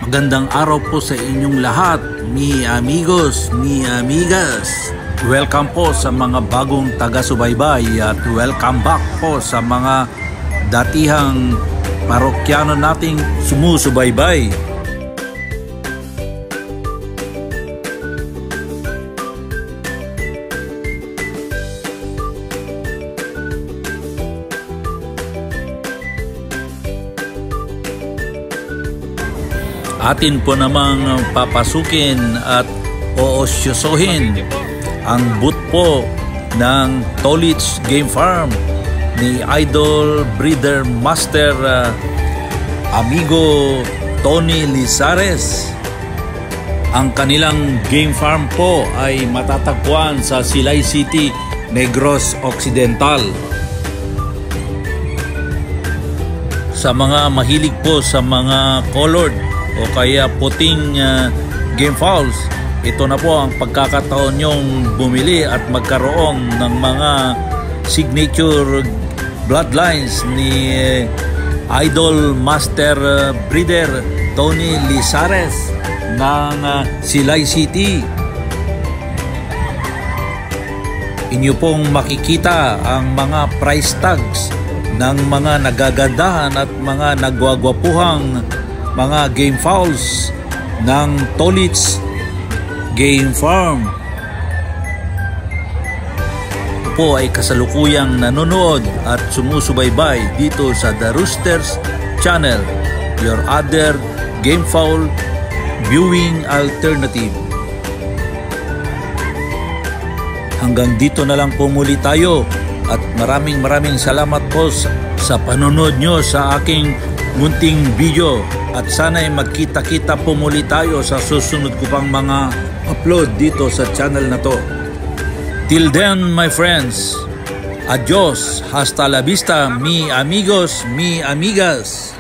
Magandang araw po sa inyong lahat, mi amigos, mi amigas. Welcome po sa mga bagong taga-subaybay at welcome back po sa mga datihang parokyano nating sumusubaybay. Atin po namang papasukin at oosyosohin ang booth po ng Tolits Game Farm ni Idol Breeder Master amigo Tony Lizares. Ang kanilang game farm po ay matatagpuan sa Silay City, Negros Occidental. Sa mga mahilig po sa mga colored o kaya puting game fowls, ito na po ang pagkakataon nyong bumili at magkaroon ng mga signature bloodlines ni Idol Master Breeder Tony Lizares ng Silay City. Inyo pong makikita ang mga price tags ng mga nagagandahan at mga nagwagwapuhang mga game fowls ng Tolits Game Farm. Ito po ay kasalukuyang nanonood at sumusubaybay dito sa The Roosters Channel, your other game fowl viewing alternative. Hanggang dito na lang po muli tayo at maraming salamat po sa panonood nyo sa aking munting video. At sana'y magkita-kita po muli tayo sa susunod ko pang mga upload dito sa channel na to. Till then, my friends, adios, hasta la vista, mi amigos, mi amigas.